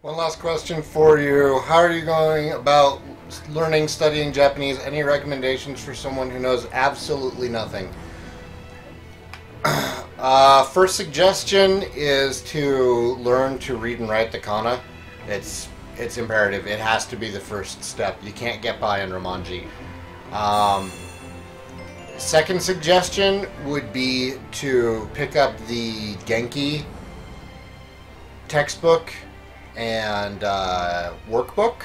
One last question for you. How are you going about learning, studying Japanese? Any recommendations for someone who knows absolutely nothing? First suggestion is to learn to read and write the kana. It's imperative. It has to be the first step. You can't get by on Romanji. Second suggestion would be to pick up the Genki textbook and workbook,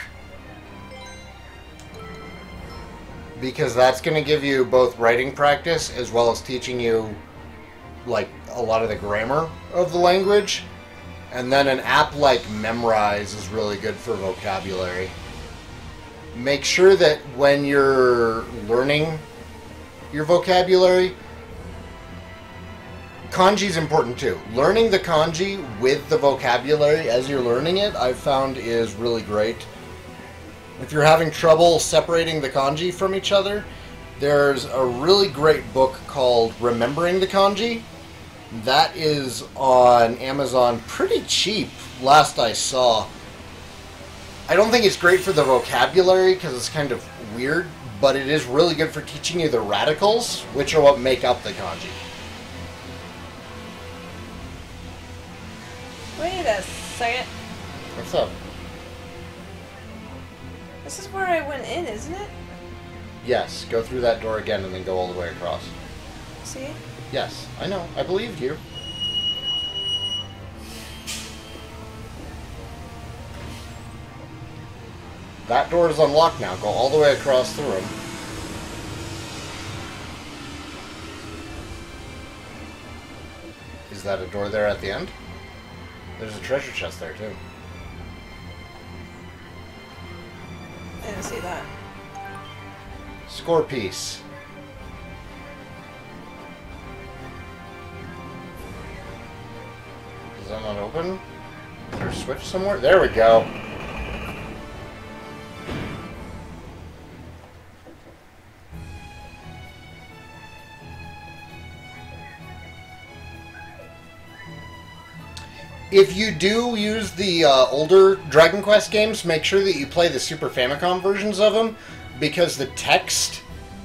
because that's going to give you both writing practice as well as teaching you like a lot of the grammar of the language. And then an app like Memrise is really good for vocabulary. Make sure that when you're learning your vocabulary, kanji is important too. Learning the kanji with the vocabulary as you're learning it, I've found is really great. If you're having trouble separating the kanji from each other, there's a really great book called Remembering the Kanji. That is on Amazon pretty cheap, last I saw. I don't think it's great for the vocabulary because it's kind of weird, but it is really good for teaching you the radicals, which are what make up the kanji. Wait a second. What's up? This is where I went in, isn't it? Yes, go through that door again and then go all the way across. See? Yes, I know. I believed you. That door is unlocked now. Go all the way across the room. Is that a door there at the end? There's a treasure chest there, too. I didn't see that. Score piece. Is that not open? Is there a switch somewhere? There we go. If you do use the older Dragon Quest games, make sure that you play the Super Famicom versions of them, because the text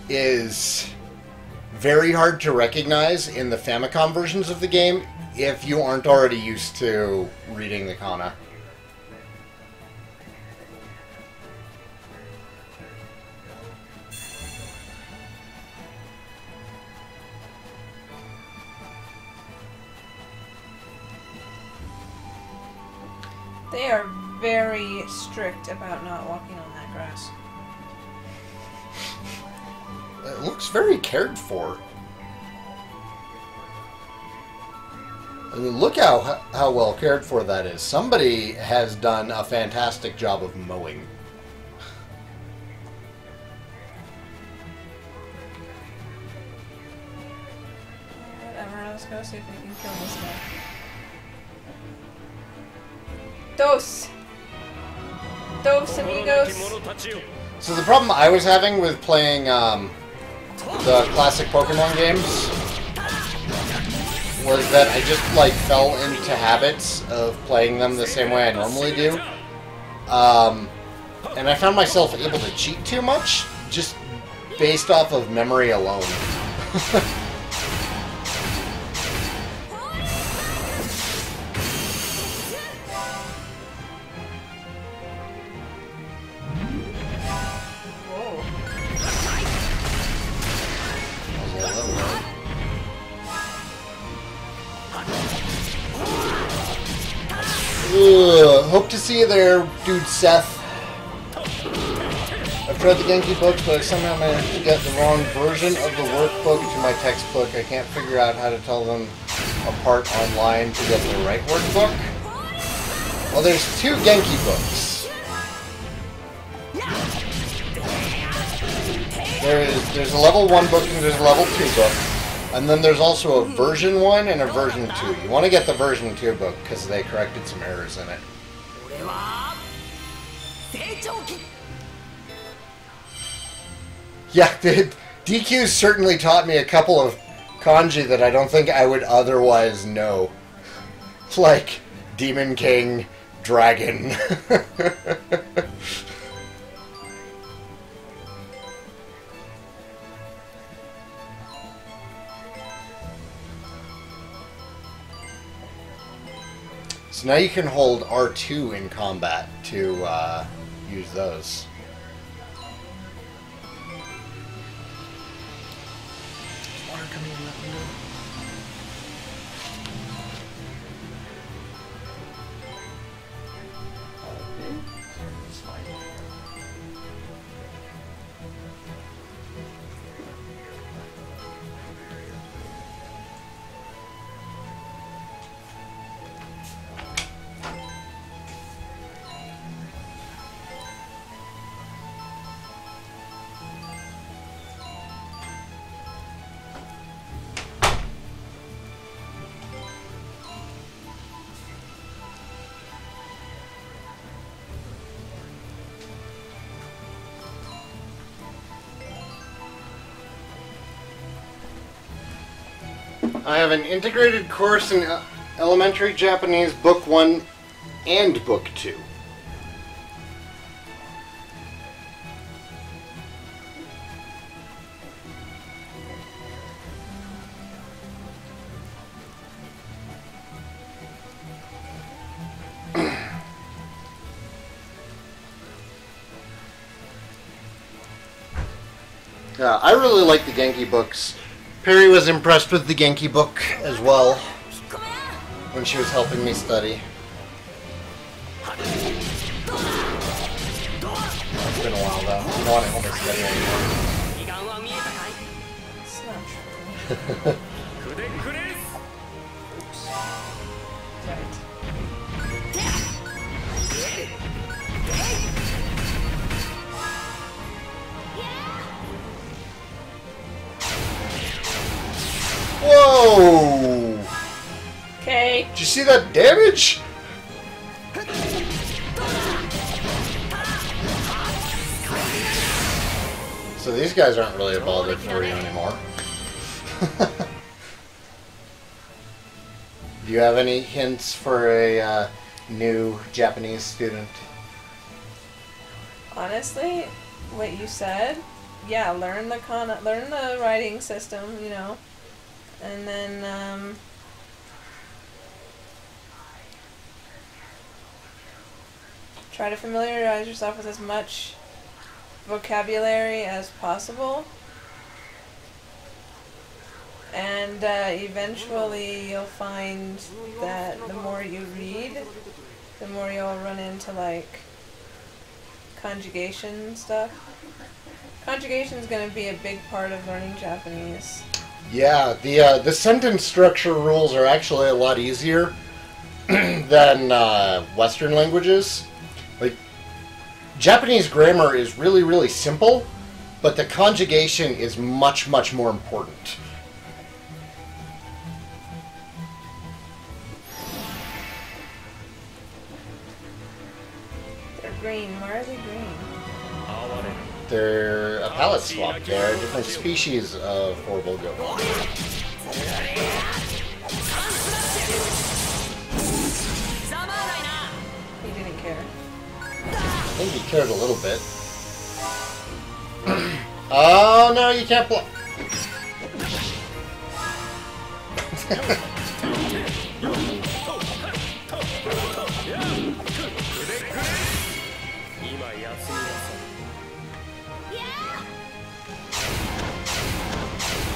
is very hard to recognize in the Famicom versions of the game if you aren't already used to reading the kana. They are very strict about not walking on that grass. It looks very cared for. I mean, look how well cared for that is. Somebody has done a fantastic job of mowing. Whatever, let's go see if we can kill this guy. Dos amigos. So the problem I was having with playing the classic Pokemon games was that I just like fell into habits of playing them the same way I normally do, and I found myself able to cheat too much just based off of memory alone. Hope to see you there, dude Seth. I've tried the Genki books, but I somehow managed to get the wrong version of the workbook to my textbook. I can't figure out how to tell them apart online to get the right workbook. Well, there's two Genki books. There's a level 1 book and there's a level 2 book. And then there's also a version 1 and a version 2. You want to get the version 2 book because they corrected some errors in it. Yeah, DQ certainly taught me a couple of kanji that I don't think I would otherwise know. Like Demon King dragon. So now you can hold R2 in combat to use those. Water coming in that window. It's fine. I have an integrated course in elementary Japanese, Book 1 and Book 2. I really like the Genki books. Perry was impressed with the Genki book as well when she was helping me study. It's been a while though. You don't want to help me study anymore. It's not true. Oops. Right. Whoa! Okay. Did you see that damage? So these guys aren't really a bothered for you anymore. Do you have any hints for a new Japanese student? Honestly, what you said, yeah, learn the writing system, you know, and then try to familiarize yourself with as much vocabulary as possible, and eventually you'll find that the more you read, the more you'll run into like conjugation stuff. Conjugation is going to be a big part of learning Japanese. Yeah, the sentence structure rules are actually a lot easier than Western languages. Like, Japanese grammar is really, really simple, but the conjugation is much, much more important. They're green. Why are they green? They're a palette swap. They're a different species of horrible goat. He didn't care. I think he cared a little bit. Oh no, you can't block.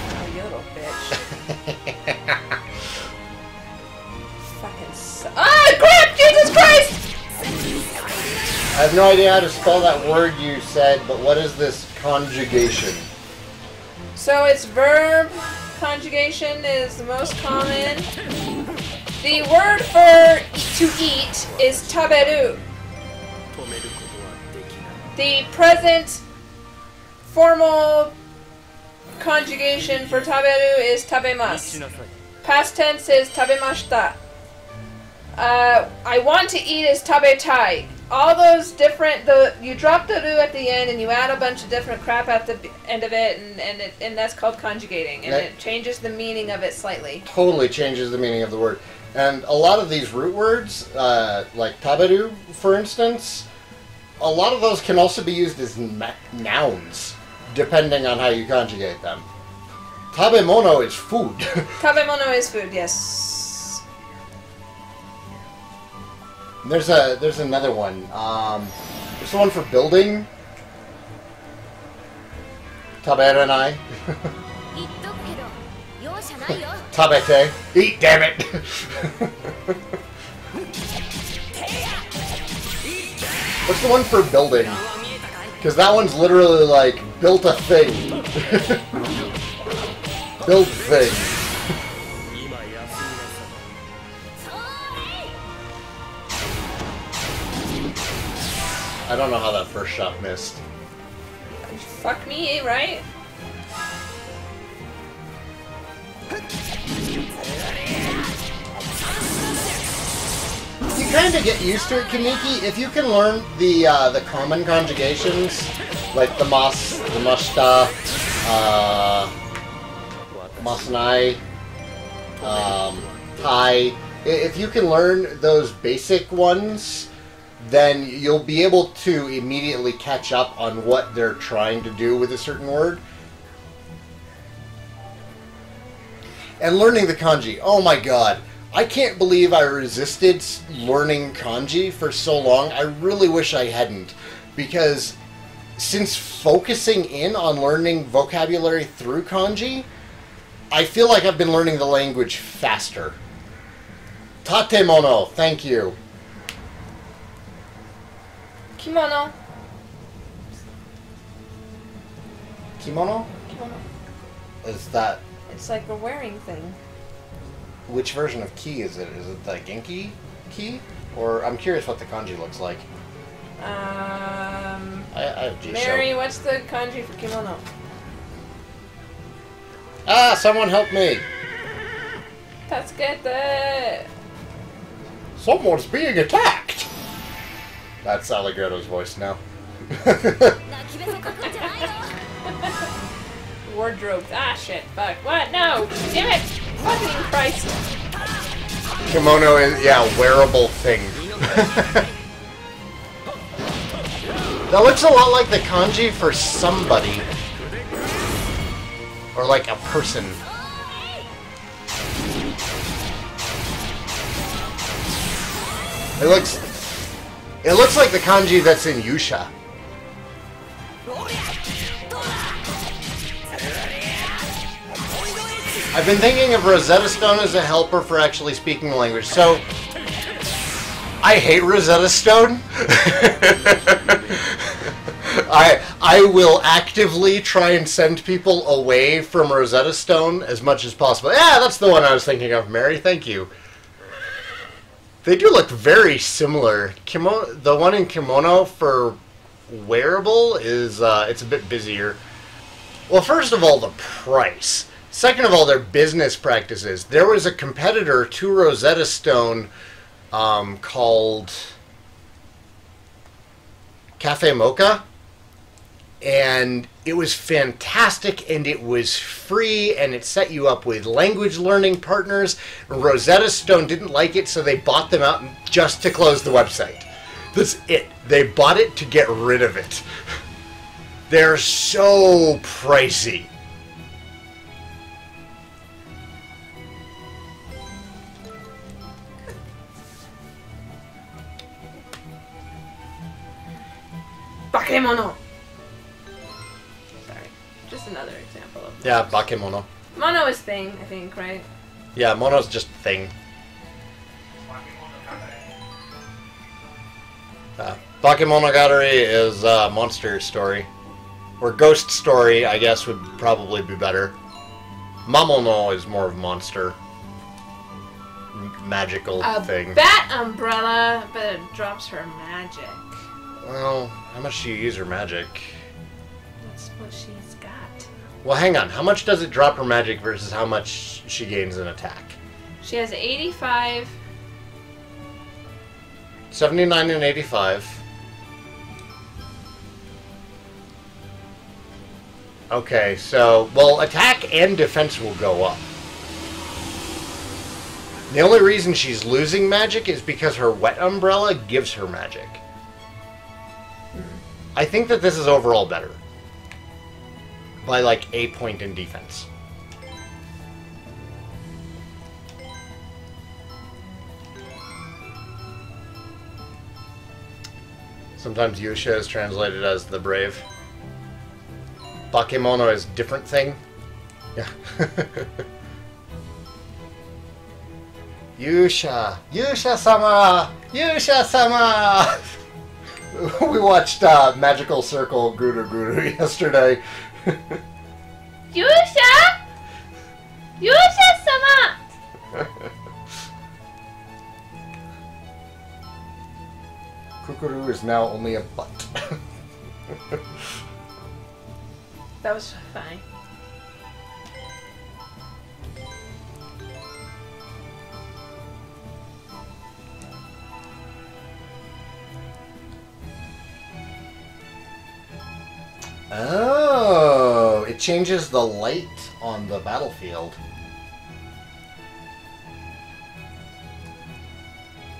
Oh, you little bitch. Fucking ah, crap! Jesus Christ! I have no idea how to spell that word you said, but what is this conjugation? So it's verb conjugation is the most common. The word for to eat is taberu. The present formal conjugation for taberu is tabemasu. Past tense is tabemashita. I want to eat is tabetai. All those different, you drop the ru at the end and you add a bunch of different crap at the end of it, and that's called conjugating, and it changes the meaning of it slightly. Totally changes the meaning of the word. And a lot of these root words, like taberu, for instance, a lot of those can also be used as nouns, depending on how you conjugate them. Tabemono is food. Tabemono is food, yes. There's another one. There's the one for building. Taberanai. Tabete. Eat, damn it! What's the one for building? Because that one's literally like, built a thing. Build thing. I don't know how that first shot missed. Fuck me, right? You kind of get used to it, Kaneki. If you can learn the common conjugations, like the mas, the mashita, masanai, tai. If you can learn those basic ones, then you'll be able to immediately catch up on what they're trying to do with a certain word. And learning the kanji. Oh my god. I can't believe I resisted learning kanji for so long. I really wish I hadn't. Because since focusing in on learning vocabulary through kanji, I feel like I've been learning the language faster. Tatemono, thank you. Kimono. Kimono? Kimono. Is that... It's like a wearing thing. Which version of ki is it? Is it the Genki ki? Or I'm curious what the kanji looks like. I have G-show. Mary, what's the kanji for kimono? Ah, someone help me! Tasukete! Someone's being attacked! That's Allegretto's voice now. Wardrobes. Ah, shit. Fuck. What? No! Damn it! Fucking Christ! Kimono is, yeah, wearable thing. That looks a lot like the kanji for somebody. Or like a person. It looks like the kanji that's in Yusha. I've been thinking of Rosetta Stone as a helper for actually speaking the language. So, I hate Rosetta Stone. I will actively try and send people away from Rosetta Stone as much as possible. Yeah, that's the one I was thinking of, Mary. Thank you. They do look very similar. The one in Kimono for wearable is it's a bit busier. Well, first of all, the price. Second of all, their business practices. There was a competitor to Rosetta Stone called Cafe Mocha, and it was fantastic, and it was free, and it set you up with language learning partners. Rosetta Stone didn't like it, so they bought them out just to close the website. That's it. They bought it to get rid of it. They're so pricey. Bakemono! Sorry. Just another example of Yeah, bakemono. Mono is thing, I think, right? Yeah, mono's just thing. Bakemonogatari is monster story. Or ghost story, I guess, would probably be better. Mamono is more of monster. Magical thing. Bat umbrella, but it drops her magic. Well, how much do you use her magic? That's what she's got. Well, hang on. How much does it drop her magic versus how much she gains an attack? She has 85. 79 and 85. Okay, so, well, attack and defense will go up. The only reason she's losing magic is because her wet umbrella gives her magic. I think that this is overall better. By like a point in defense. Sometimes Yusha is translated as the brave. Bakemono is different thing. Yeah. Yusha! Yusha-sama! Yusha-sama! We watched Magical Circle Guru Guru yesterday. Yusha! Yusha-sama! Kukuru is now only a butt. That was fine. Oh, it changes the light on the battlefield.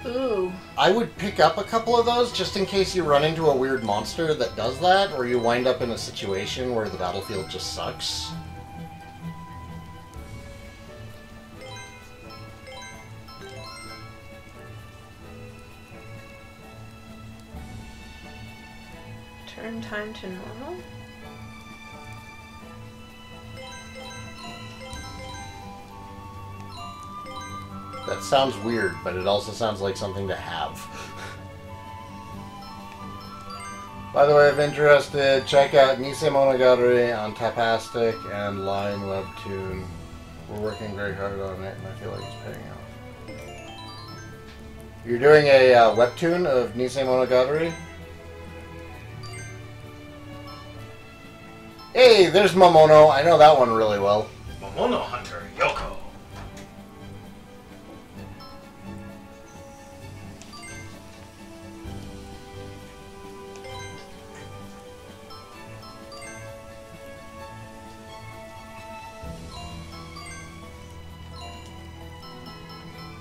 Ooh. I would pick up a couple of those just in case you run into a weird monster that does that, or you wind up in a situation where the battlefield just sucks. Turn time to normal? That sounds weird, but it also sounds like something to have. By the way, if interested, check out Nisei Monogatari on Tapastic and Line Webtoon. We're working very hard on it, and I feel like it's paying off. You're doing a webtoon of Nisei Monogatari? Hey, there's Momono. I know that one really well. Momono Hunter Yoko.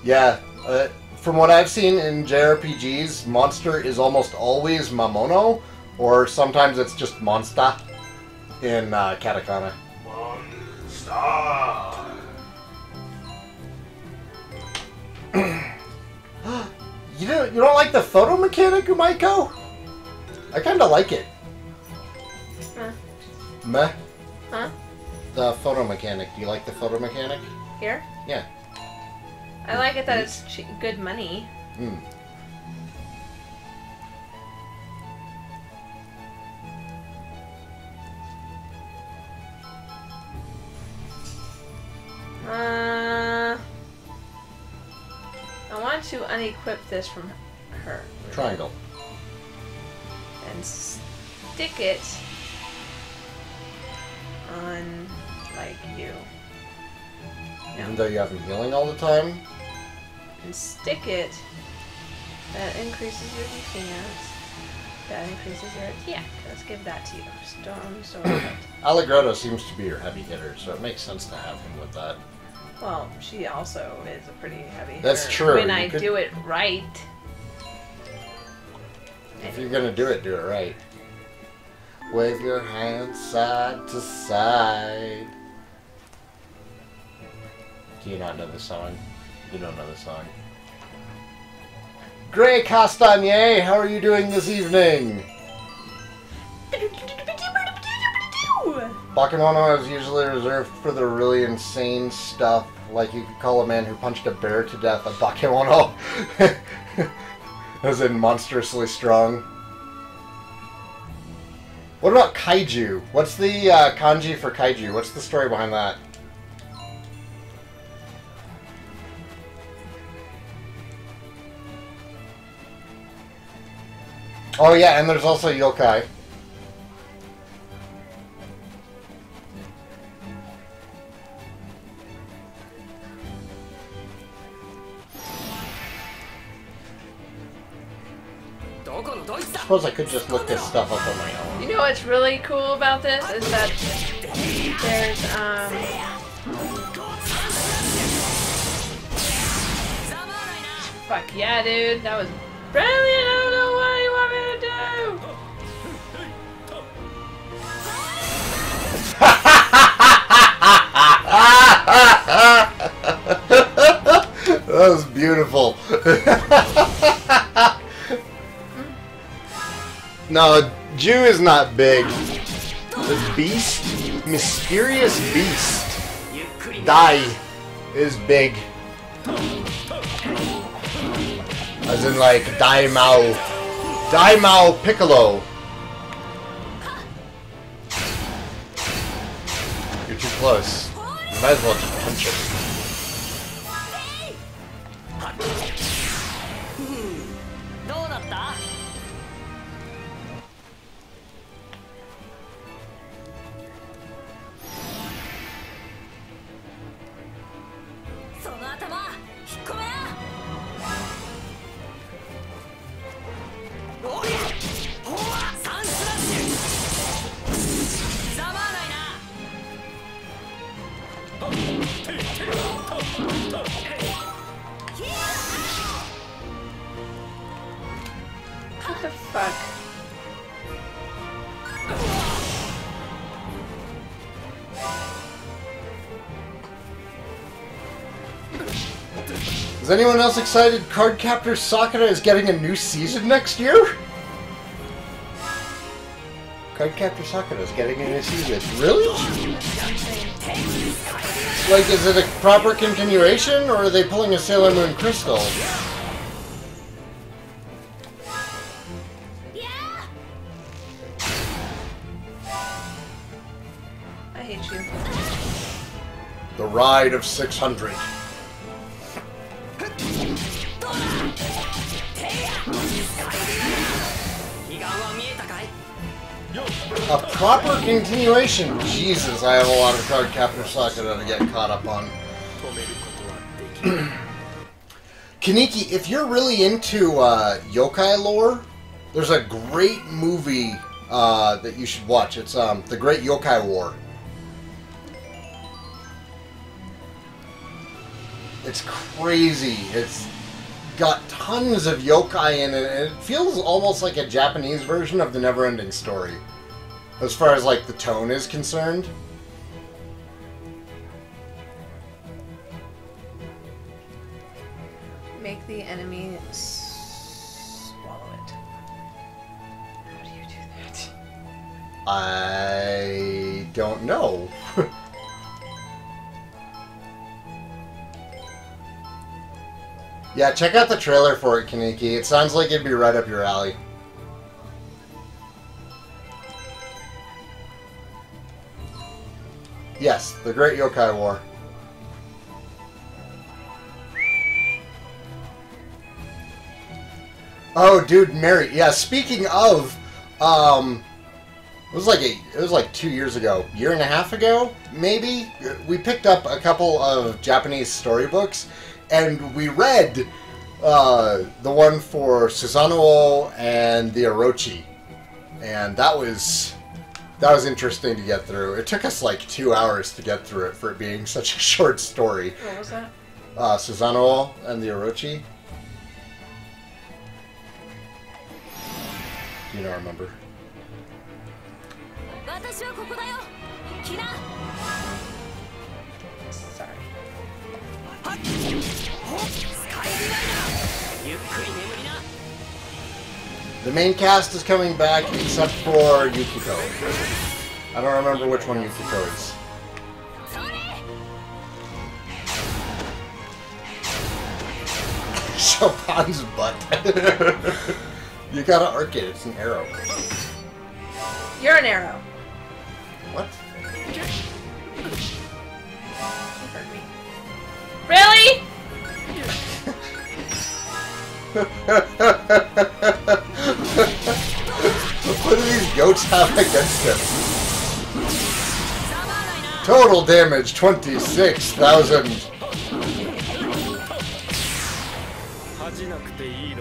Yeah, from what I've seen in JRPGs, monster is almost always Mamono, or sometimes it's just Monsta in katakana. Monster. You don't like the photo mechanic, Umaiko? I kind of like it. Huh? Meh. Huh? The photo mechanic. Do you like the photo mechanic? Here? Yeah. I like it that it's good money. Hmm. I want to unequip this from her. Triangle. And stick it on, like, you. Even though you have him healing all the time? And stick it. That increases your defense. That increases your attack. Let's give that to you. Storm Sword. Allegretto seems to be your heavy hitter, so it makes sense to have him with that. Well, she also is a pretty heavy hitter. That's true. When I do it right. If you're gonna do it right. Wave your hands side to side. Do you not know the song? You don't know the song. Grey Castagne, how are you doing this evening? Bakemono is usually reserved for the really insane stuff, like you could call a man who punched a bear to death a Bakemono. As in monstrously strong. What about kaiju? What's the kanji for kaiju? What's the story behind that? Oh yeah, and there's also yokai. I suppose I could just look this stuff up on my own. You know what's really cool about this is that there's Fuck yeah, dude. That was brilliant. I don't know what you want me to do. That was beautiful. No, Jew is not big. The beast, mysterious beast, Dai, is big. As in like Daimao Piccolo. You're too close. You might as well just punch it. What the fuck? Is anyone else excited Cardcaptor Sakura is getting a new season next year? Cardcaptor Sakura is getting a new season. Really? Like, is it a proper continuation, or are they pulling a Sailor Moon Crystal? I hate you. The Ride of 600. A proper continuation. Jesus, I have a lot of Cardcaptor Sakura to get caught up on. Kaneki, if you're really into yokai lore, there's a great movie that you should watch. It's The Great Yokai War. It's crazy. It's got tons of yokai in it, and it feels almost like a Japanese version of the Neverending Story, as far as like the tone is concerned. Make the enemy swallow it. How do you do that? I don't know. Yeah, check out the trailer for it, Kaneki. It sounds like it'd be right up your alley. Yes, The Great Yokai War. Oh, dude, Mary. Yeah, speaking of, it was like 2 years ago, year and a half ago, maybe. We picked up a couple of Japanese storybooks, and we read the one for Susanoo and the Orochi, and that was interesting to get through. It took us like 2 hours to get through it for it being such a short story. What was that? Susanoo and the Orochi. You don't remember? Sorry. The main cast is coming back except for Yukiko. I don't remember which one Yukiko is. Chopin's butt. You gotta arc it, it's an arrow. You're an arrow. What? You heard me. Really? What do these goats have against him? Total damage 26,000.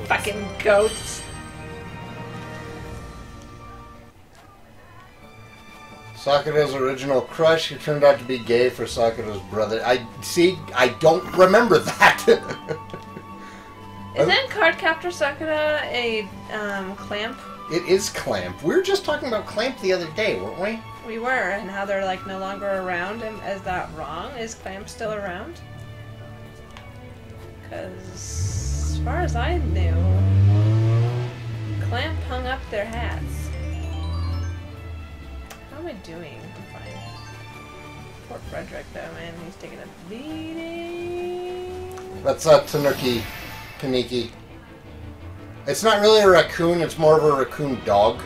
Fucking goats. Sakura's original crush, who turned out to be gay for Sakura's brother. I don't remember that. Isn't Cardcaptor Sakura a clamp? It is Clamp. We were just talking about Clamp the other day, weren't we? We were, and how they're like no longer around. And is that wrong? Is Clamp still around? Because as far as I knew, Clamp hung up their hats. How am I doing? I'm fine. Poor Frederick, though, man. He's taking a beating. That's Tanuki Kaneki. It's not really a raccoon, it's more of a raccoon dog.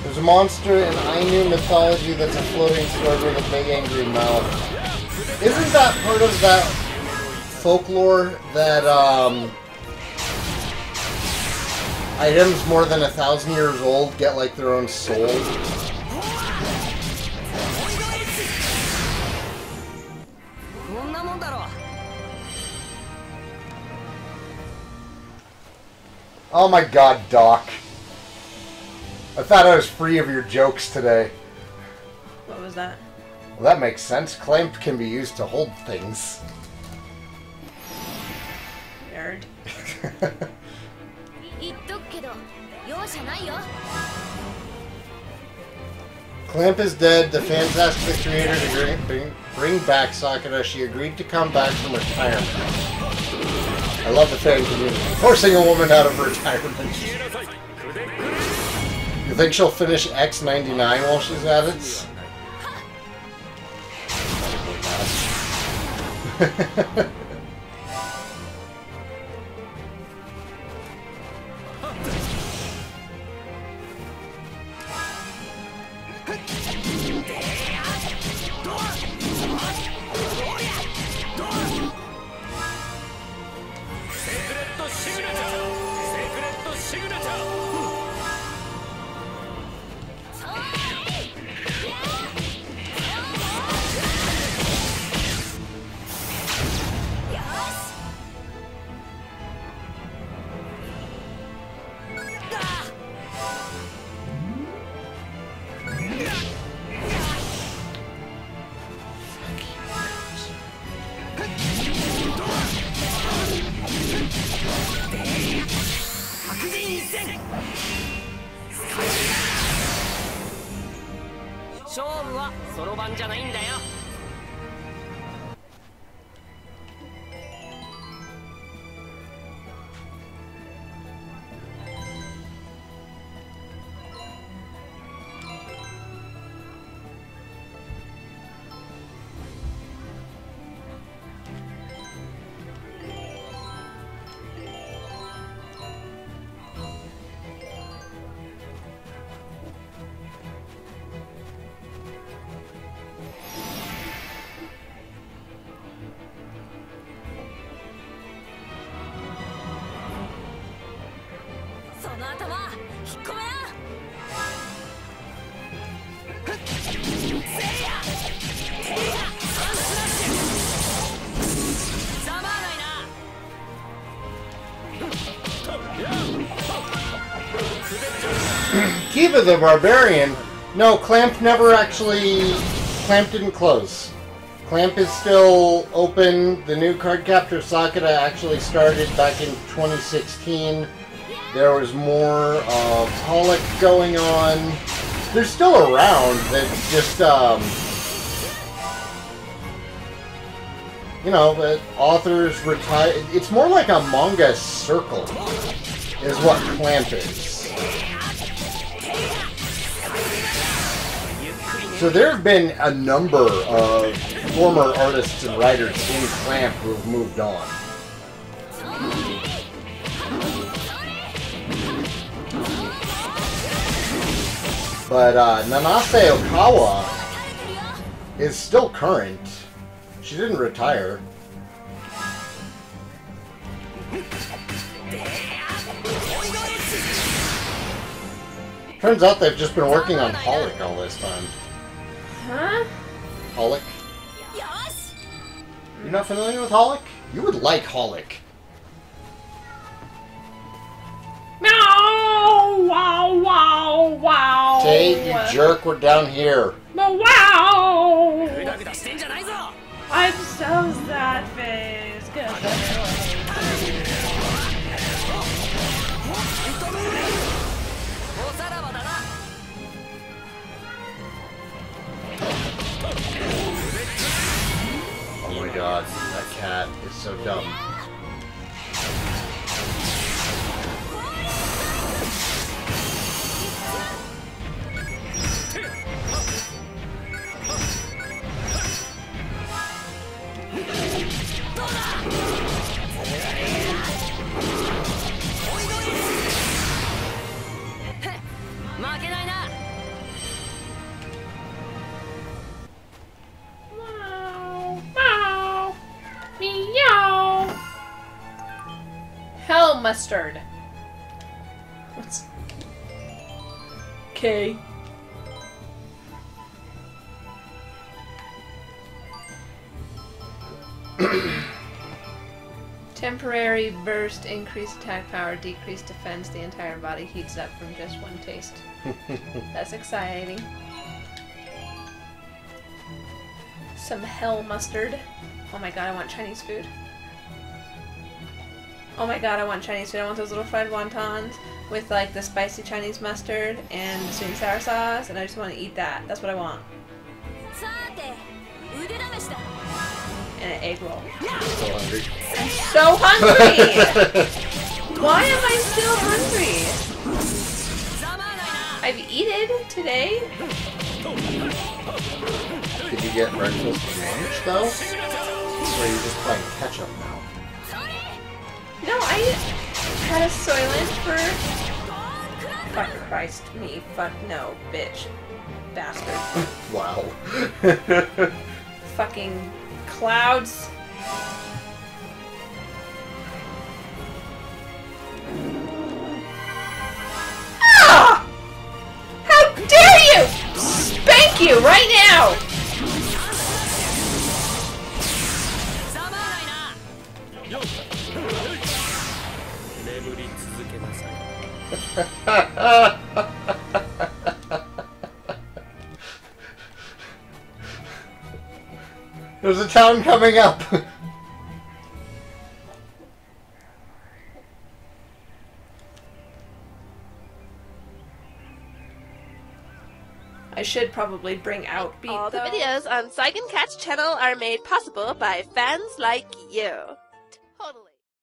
There's a monster in Ainu mythology that's a floating sword with a big angry mouth. Isn't that part of that folklore that items more than 1,000 years old get like their own soul? Oh my god, Doc. I thought I was free of your jokes today. What was that? Well, that makes sense. Clamp can be used to hold things. Nerd. Clamp is dead. The fans asked the creator to bring back Sakura. She agreed to come back from retirement. I love the fan community. Forcing a woman out of retirement. You think she'll finish X99 while she's at it? Kiva the Barbarian. No, Clamp never actually... Clamp didn't close. Clamp is still open. The new Cardcaptor Sakura actually started back in 2016. There was more Holic going on. They're still around. They're just, you know, the authors retire. It's more like a manga circle, is what Clamp is. So there have been a number of former artists and writers in Clamp who have moved on. But Nanase Okawa is still current. She didn't retire. Turns out they've just been working on Holic all this time. Huh? Holic? You're not familiar with Holic? You would like Holic. Meow! Wow! Wow! Oh, wow! Tate, you jerk, we're down here. But wow! I'm so sad, face. Oh my god, that cat is so dumb. Meow. Hell mustard. What's K? Temporary burst, increased attack power, decreased defense. The entire body heats up from just one taste. That's exciting. Some hell mustard. Oh my god, I want Chinese food. Oh my god, I want Chinese food. I want those little fried wontons with like the spicy Chinese mustard and the sweet and sour sauce, and I just want to eat that. That's what I want. And an egg roll. I'm so hungry. I'm so hungry! Why am I still hungry? I've eaten today. Did you get breakfast for lunch, though? Or are you just playing catch-up now? No, I had a soy lunch for... Fuck Christ, me. Fuck no, bitch. Bastard. Wow. Fucking clouds. Ah! How dare you! Spank you right now! There's a town coming up! I should probably bring out beat All the though. videos on Saigan Cat's channel are made possible by fans like you.